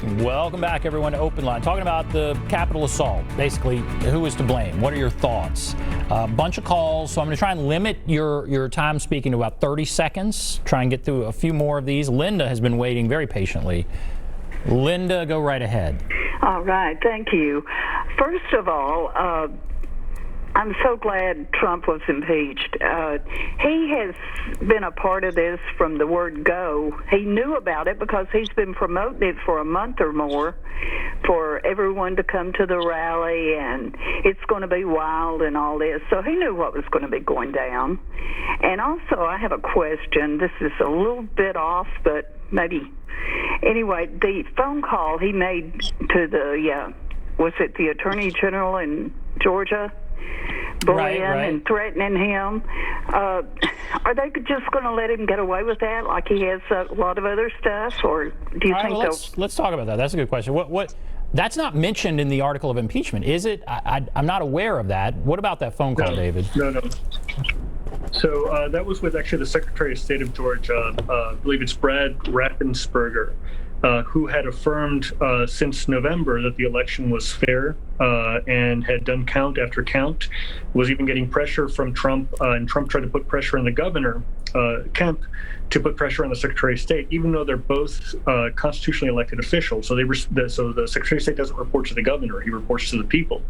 Welcome back, everyone, to OpenLine. Talking about the Capitol assault. Basically, who is to blame? What are your thoughts? A bunch of calls, so I'm going to try and limit your time speaking to about 30 seconds. Try and get through a few more of these. Linda has been waiting very patiently. Linda, go right ahead. All right, thank you. First of all, I'm so glad Trump was impeached. He has been a part of this from the word go. He knew about it because he's been promoting it for a month or more for everyone to come to the rally, and it's going to be wild and all this. So he knew what was going to be going down. And also, I have a question. This is a little bit off, but maybe. Anyway, the phone call he made to was it the Attorney General in Georgia? Bullying right. and threatening him. Are they just going to let him get away with that like he has a lot of other stuff, or do you think let's talk about that. That's a good question. What that's not mentioned in the article of impeachment, is it? I'm not aware of that. What about that phone call, David? No. So that was with actually the Secretary of State of Georgia. I believe it's Brad Raffensperger, who had affirmed since November that the election was fair and had done count after count, was even getting pressure from Trump, and Trump tried to put pressure on the governor, Kemp, to put pressure on the Secretary of State, even though they're both constitutionally elected officials. So so the Secretary of State doesn't report to the governor, he reports to the people.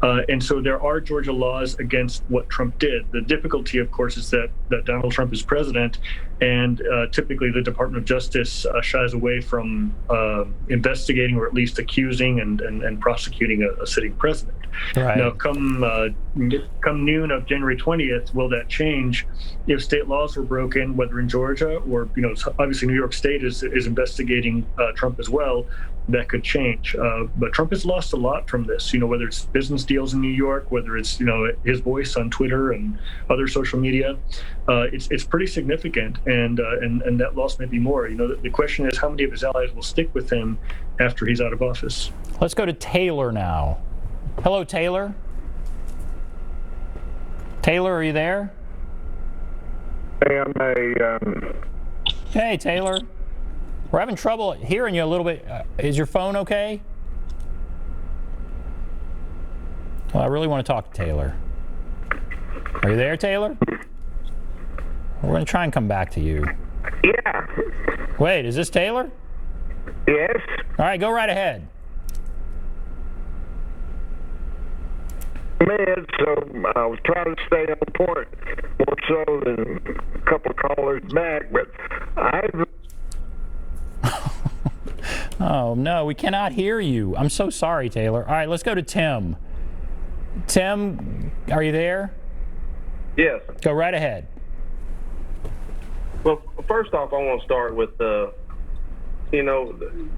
And so there are Georgia laws against what Trump did. The difficulty, of course, is that Donald Trump is president, and typically the Department of Justice shies away from investigating or at least accusing and prosecuting a sitting president. Right. Now, come noon of January 20th, will that change if state laws were broken, whether in Georgia or, obviously New York State is investigating Trump as well? That could change. But Trump has lost a lot from this, whether it's business deals in New York, whether it's, his voice on Twitter and other social media. It's pretty significant, and that loss may be more. The question is how many of his allies will stick with him after he's out of office. Let's go to Taylor now. Hello, Taylor. Taylor, are you there? Hey, Taylor. We're having trouble hearing you a little bit. Is your phone okay? Well, I really want to talk to Taylor. Are you there, Taylor? We're going to try and come back to you. Yeah. Wait, is this Taylor? Yes. All right, go right ahead. So I was trying to stay on point more so than a couple of callers back, but Oh, no, we cannot hear you. I'm so sorry, Taylor. All right, let's go to Tim. Tim, are you there? Yes. Go right ahead. Well, first off, I want to start with,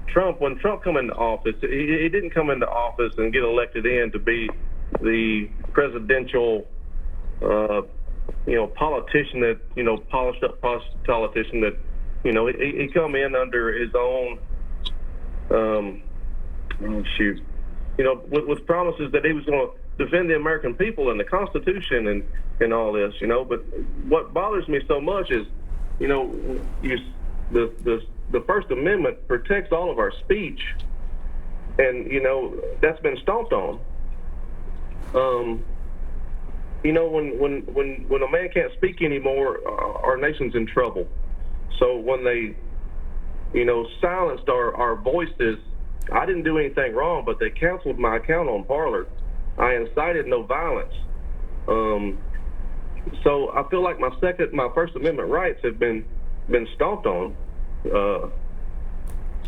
Trump. When Trump come into office, he didn't come into office and get elected in to be the presidential, politician that, polished up politician that, he come in under his own, with promises that he was going to defend the American people and the Constitution and all this, But what bothers me so much is, the First Amendment protects all of our speech, and that's been stomped on. When a man can't speak anymore, our nation's in trouble. So when they, silenced our voices, I didn't do anything wrong, but they canceled my account on Parler. I incited no violence. So I feel like my First Amendment rights have been stomped on.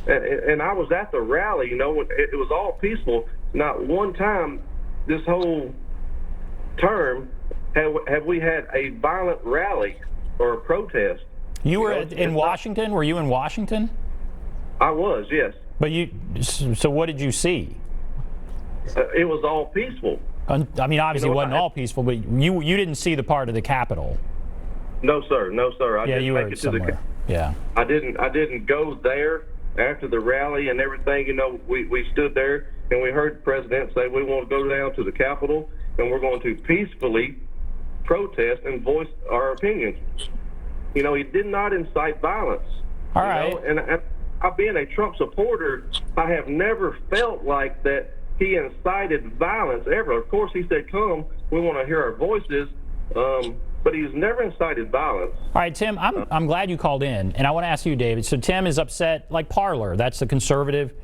And I was at the rally, it was all peaceful. Not one time this whole term have we had a violent rally or a protest. You were in Washington? Were you in Washington? I was, yes. But so what did you see? It was all peaceful. I mean, obviously it wasn't all peaceful, but you didn't see the part of the Capitol. No, sir. I didn't you make were it somewhere. to the. Yeah. I didn't go there after the rally and everything. We stood there and we heard the president say we want to go down to the Capitol and we're going to peacefully protest and voice our opinions. He did not incite violence. All right. And being a Trump supporter, I I have never felt like that he incited violence ever. Of course, he said, come, we want to hear our voices, but he's never incited violence. All right, Tim, I'm glad you called in, and I want to ask you, David. So Tim is upset, like Parler, that's the conservative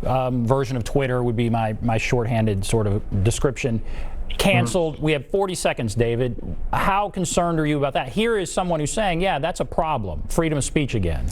version of Twitter would be my shorthanded sort of description. Canceled. We have 40 seconds, David. How concerned are you about that? Here is someone who's saying, yeah, that's a problem. Freedom of speech again.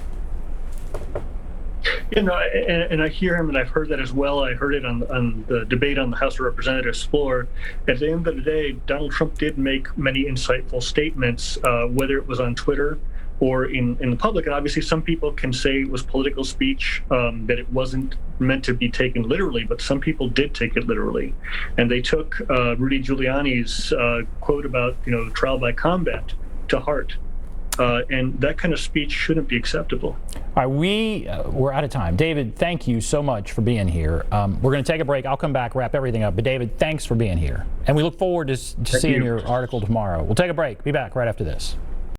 You know, and I hear him, and I've heard that as well. I heard it on the debate on the House of Representatives floor. At the end of the day, Donald Trump did make many insightful statements, whether it was on Twitter or in the public. And obviously, some people can say it was political speech, that it wasn't meant to be taken literally, but some people did take it literally. And they took Rudy Giuliani's quote about, trial by combat to heart. And that kind of speech shouldn't be acceptable. All right, we're out of time. David, thank you so much for being here. We're going to take a break. I'll come back, wrap everything up. But David, thanks for being here. And we look forward to seeing your article tomorrow. We'll take a break. Be back right after this.